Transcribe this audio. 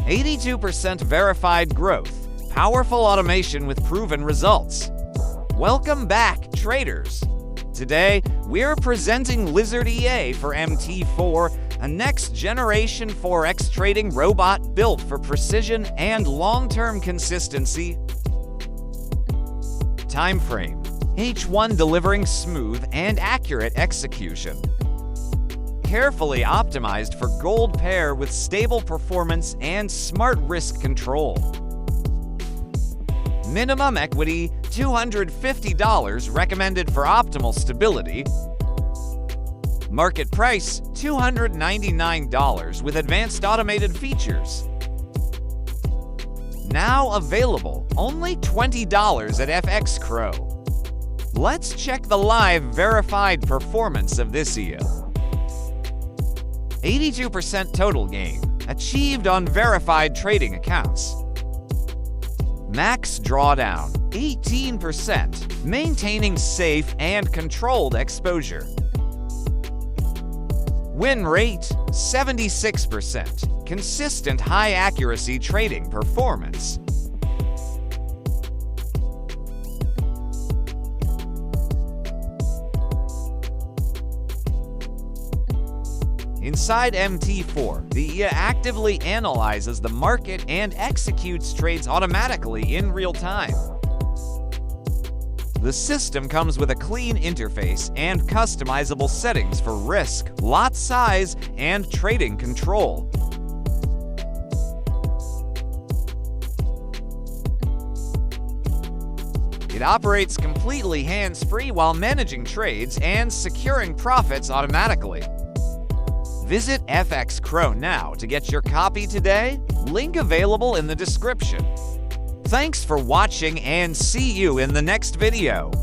82% verified growth. Powerful automation with proven results. Welcome back, traders. Today, we're presenting Lizard EA for MT4, a next-generation Forex trading robot built for precision and long-term consistency. Timeframe: H1 delivering smooth and accurate execution. Carefully optimized for gold pair with stable performance and smart risk control. Minimum equity $250 recommended for optimal stability. Market price $299 with advanced automated features. Now available only $20 at FX Crow. Let's check the live verified performance of this EA. 82% total gain achieved on verified trading accounts. Max drawdown 18%, maintaining safe and controlled exposure. Win rate 76%, consistent high accuracy trading performance. Inside MT4, the EA actively analyzes the market and executes trades automatically in real time. The system comes with a clean interface and customizable settings for risk, lot size, and trading control. It operates completely hands-free while managing trades and securing profits automatically. Visit FX Crow now to get your copy today. Link available in the description. Thanks for watching and see you in the next video.